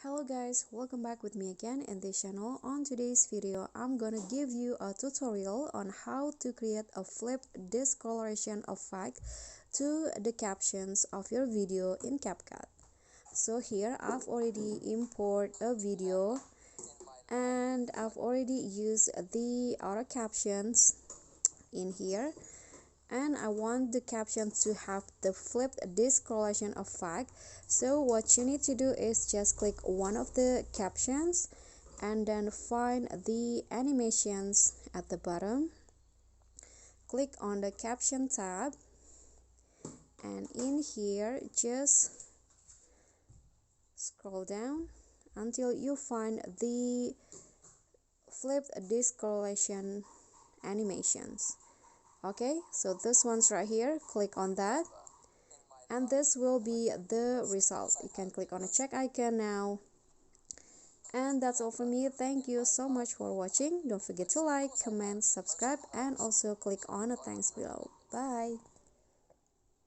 Hello guys, welcome back with me again in this channel. On today's video, I'm gonna give you a tutorial on how to create a flipped discoloration effect to the captions of your video in CapCut. So here I've already imported a video and I've already used the auto captions in here, and I want the caption to have the flipped discoloration effect. So what you need to do is just click one of the captions and then find the animations at the bottom, click on the caption tab, and in here just scroll down until you find the flipped discoloration animations. Okay, so this one's right here, click on that and this will be the result. You can click on the check icon now. And that's all from me. Thank you so much for watching. Don't forget to like, comment, subscribe, and also click on the thanks below. Bye.